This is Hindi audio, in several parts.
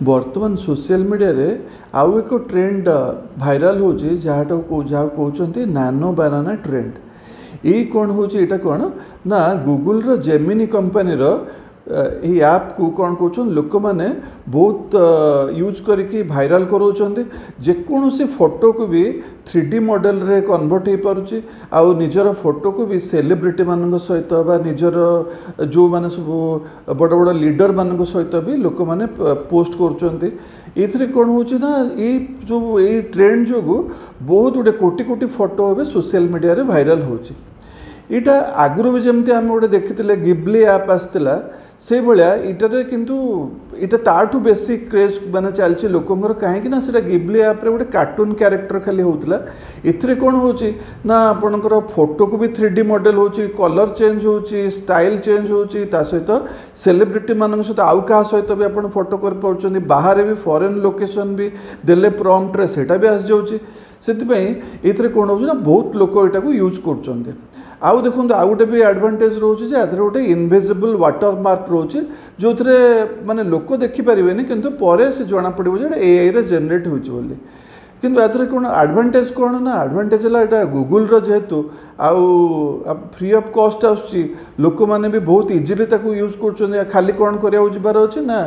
बर्तमान सोशल मीडिया रे आउ एक ट्रेंड भाइराल होची जहाँ कहते नानो बानाना ट्रेंड। ये कौन होची एटा कौन ना गूगल रो जेमिनी कंपनी रो ये ऐप को कौन कहते लोक मैंने बहुत यूज करके भाइराल करोचंती। जेकोसी फोटो को भी 3D मॉडल रे कन्वर्ट हो पारुची आउ निजर फोटो को भी सेलिब्रिटी मान सहित बा निजर जो माने सब बड़ बड़ लीडर मान सहित भी लोक मैंने पोस्ट करुचंती। ये कौन होची ना ये जो ये ट्रेंड जो बहुत गुटे कोटी कोटी फोटो हे सोशल मीडिया रे भाइराल होची। इटा आगुरी भी जमती आम गोटे देखी गिबली ऐप आसला से भाया इटारे किंतु इटा ताठू बेसी क्रेज माने चलछि लोकंर कहीं ना सेटा गिबली ऐप रे गोटे कार्टून कैरेक्टर खाली होतला। इथरे कौन होची ना आपनकर फोटो को भी 3D मॉडल होची, कलर चेंज होची, स्टाइल चेंज होची, ता सहित सेलिब्रिटी मान सहित आउ क्या सहित भी आप फोटो कर पाउछन्ती। बाहर भी फॉरेन लोकेशन भी देले प्रॉम्प्ट रे सेटा भी आस जाउची। सेतिपई इथरे कौन होची ना बहुत लोक एटा को यूज करछन्ती। आउ देखो आउ गोटे भी एडवांटेज रोचे आधे गोटे इनविजिबल वाटर मार्क रोचे जो माने लोक देखिपारे किंतु पर से जना पड़ो जो एआई रे जनरेट होची। किंतु आधे कौन एडवांटेज कौन ना एडवांटेज है गूगल रो जेहेतु आउ फ्री ऑफ कॉस्ट आसुची लोक मैंने भी बहुत इजिली ताकू यूज कर खाली कौन करार अच्छे ना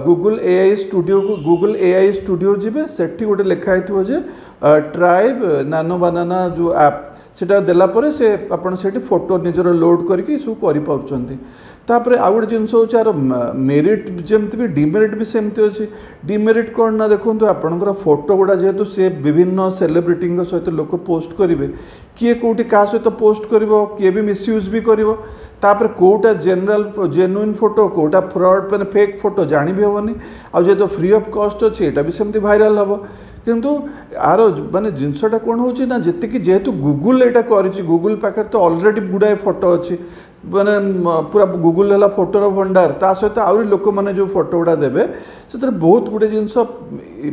गूगल एआई स्टूडियो को गूगल एआई स्टूडियो जीवे सेठी गोटे लिखाई थो जे ट्राइब नानो बानाना जो ऐप सेटा देला परे से आपन सेठी फोटो निजर लोड करके सब करि तापर आउ गोटे जिनस हो यार मेरिट जमती भी डिमेरिट भी सेमती अच्छी। डिमेरिट कौन ना देखो आपंकर फोटो गुड़ा जेहेतु से विभिन्न सेलिब्रिटी सहित लोक पोस्ट करेंगे किए कौटी क्या सहित पोस्ट कर किए भी मिसयूज भी कर कौटा जेनराल जेन्युइन फोटो कौटा फ्रॉड मैंने फेक फोटो जानी भी हेनी आो फ्री ऑफ कॉस्ट अच्छे यहाँ भी सेमती भाइराल हम किंतु यार माने जिनसटा कौन हो ना जी जेहेतु गूगल यहाँ कर गूगल पाखे तो ऑलरेडी गुड़ाए फोटो अच्छी माने पूरा गूगल है फोटोर भंडार ता सहित आहरी लोक मैंने जो फोटो गुड़ा देवे से बहुत गुटे जिनस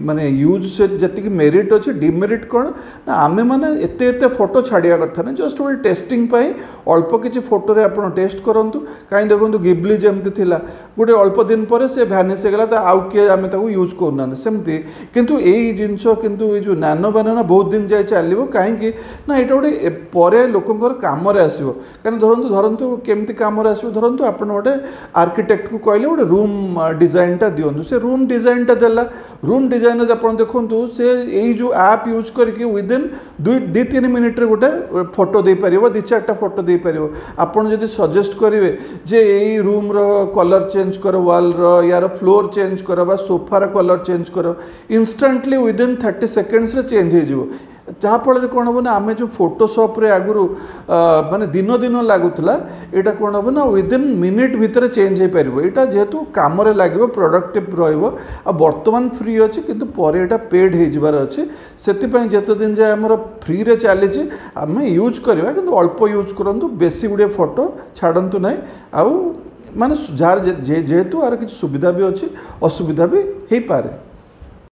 माने यूज से जी मेरिट अच्छे। डिमेरिट कौन ना आमे माने एते फोटो छाड़िया कथा ना जस्ट गोटे टेस्टिंग अल्प किसी फोटो रे आपण टेस्ट करूँ कहीं देखो गिबली जमती थिला गोटे अल्प दिन पर से भ्यानिश होगला आउ किए आम यूज करना सेमती किंतु यही जिनस किंतु ये जो नानो बानाना बहुत दिन जाए चलो कहीं ना यहाँ गोटे पर लोकंर काम आसो कहीं धरतु केमती काम आसो धरतु आप गोटे आर्किटेक्ट को कहले गोटे रूम डिजाइनटा दिंतु से रूम डिजाइनटा देला रूम डिजाइन आप देखु से यही जो ऐप यूज करके विदिन 2-3 मिनिट्रे गोटे फोटो दे पार 2-4टा फोटो दे पार। आपड़ जब सजेस्ट करेंगे जे यही रूम रो कलर चेंज कर वाल रो यार फ्लोर चेंज कर सोफार कलर चेंज कर इंस्टांटली विदिन 30 सेकेंड्स रे चेंज हो जहाँफल कौन हम ना आम जो फोटोशॉप रे आगुरी माने दिन दिन लगुला यहाँ कौन हम ना विदिन मिनिट भितर चेंज हो पार यहाँ जेहेतु कम लगे प्रोडक्टिव बर्तमान फ्री अच्छे किंतु पर यहाँ पेड हो अच्छे से जिते दिन जाए आम फ्री रे चली आम यूज करवा कि अल्प यूज करूँ बेसी गुड़े फोटो छाड़तु ना आउ माने जार जेहेतु आर किसी सुविधा भी अच्छी असुविधा भी हो पारे।